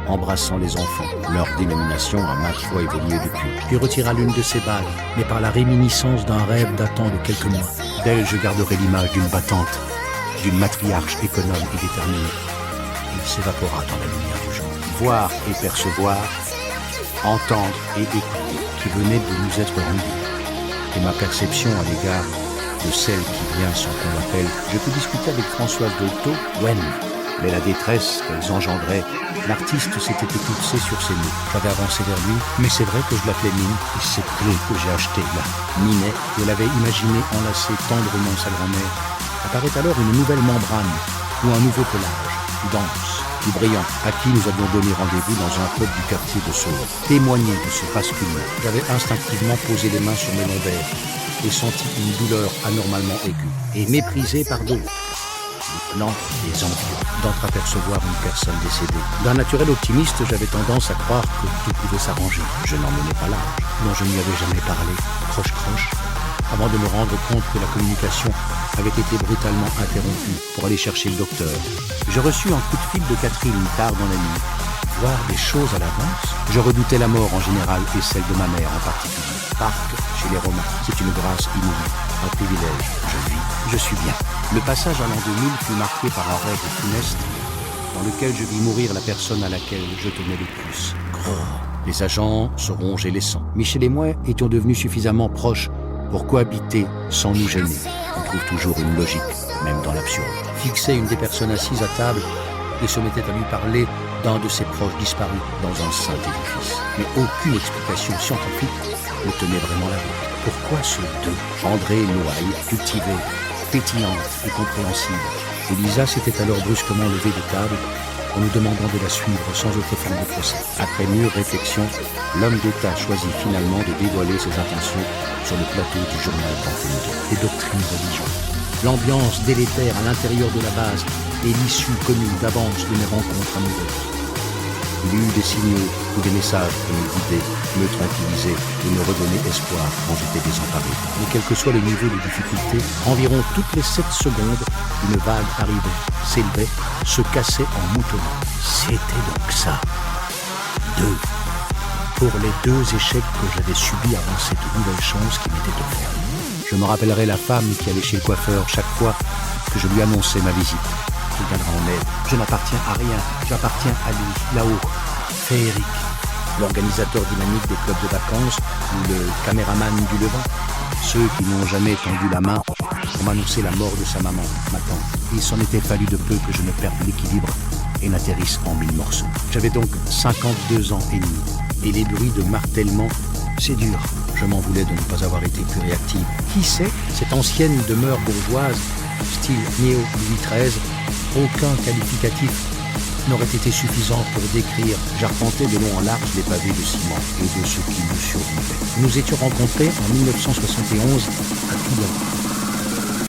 Embrassant les enfants, leur dénomination a maintes fois évolué depuis. Puis retira l'une de ses balles, mais par la réminiscence d'un rêve datant de quelques mois. D'elle, je garderai l'image d'une battante, d'une matriarche économe et déterminée. Il s'évapora dans la lumière du jour. Voir et percevoir, entendre et écouter, qui venait de nous être rendus. Et ma perception à l'égard de celle qui vient sans qu'on l'appelle, je peux discuter avec Françoise Dolto, Wen. Mais la détresse qu'elles engendraient, l'artiste s'était éclipsé sur ses mots. J'avais avancé vers lui, mais c'est vrai que je l'appelais Mine, et cette clé que j'ai achetée là, Minet, je l'avais imaginé enlacer tendrement sa grand-mère, apparaît alors une nouvelle membrane, ou un nouveau pelage, dense, plus brillant, à qui nous avions donné rendez-vous dans un club du quartier de Sauve. Témoigné de ce basculement, j'avais instinctivement posé les mains sur mes lombaires, et senti une douleur anormalement aiguë, et méprisée par d'autres. Les plans, les envieux, d'entreapercevoir une personne décédée. D'un naturel optimiste, j'avais tendance à croire que tout pouvait s'arranger. Je n'en menais pas large, dont je n'y avais jamais parlé, croche-croche, avant de me rendre compte que la communication avait été brutalement interrompue pour aller chercher le docteur. J'ai reçu un coup de fil de Catherine tard dans la nuit. Voir des choses à l'avance, je redoutais la mort en général et celle de ma mère en particulier. Parc, chez les Romains, c'est une grâce inouïe, un privilège. Je vis, je suis bien. Le passage à l'an 2000 fut marqué par un rêve funeste dans lequel je vis mourir la personne à laquelle je tenais le plus. Les agents se rongeaient les sangs. Michel et moi étions devenus suffisamment proches pour cohabiter sans nous gêner. On trouve toujours une logique, même dans l'absurde. Fixait une des personnes assises à table et se mettait à lui parler d'un de ses proches disparus dans un saint édifice. Mais aucune explication scientifique ne tenait vraiment la route. Pourquoi ce deux, André Noailles, cultivé, pétillante et compréhensible? Elisa s'était alors brusquement levée de table en nous demandant de la suivre sans autre forme de procès. Après mûre réflexion, l'homme d'État choisit finalement de dévoiler ses intentions sur le plateau du journal d'Anténido. Les doctrines religieuses, l'ambiance délétère à l'intérieur de la base et l'issue commune d'avance de mes rencontres amoureuses. Il y eut des signaux ou des messages pour me guider, me tranquilliser et me redonner espoir quand j'étais désemparé. Mais quel que soit le niveau de difficulté, environ toutes les 7 secondes, une vague arrivait, s'élevait, se cassait en moutonnant. C'était donc ça. 2. Pour les 2 échecs que j'avais subis avant cette nouvelle chance qui m'était offerte. Je me rappellerai la femme qui allait chez le coiffeur chaque fois que je lui annonçais ma visite. Je viendrai en aide. Je n'appartiens à rien. J'appartiens à lui, là-haut. Féerique, l'organisateur dynamique des clubs de vacances ou le caméraman du Levant. Ceux qui n'ont jamais tendu la main pour m'annoncer la mort de sa maman, ma tante. Il s'en était fallu de peu que je ne perde l'équilibre et n'atterrisse en 1000 morceaux. J'avais donc 52 ans et demi. Et les bruits de martèlement, c'est dur. Je m'en voulais de ne pas avoir été plus réactive. Qui sait, cette ancienne demeure bourgeoise, style néo-Louis XIII, aucun qualificatif n'aurait été suffisant pour décrire. J'arpentais de long en large les pavés de ciment et de ce qui nous survivait. Nous étions rencontrés en 1971 à Toulon.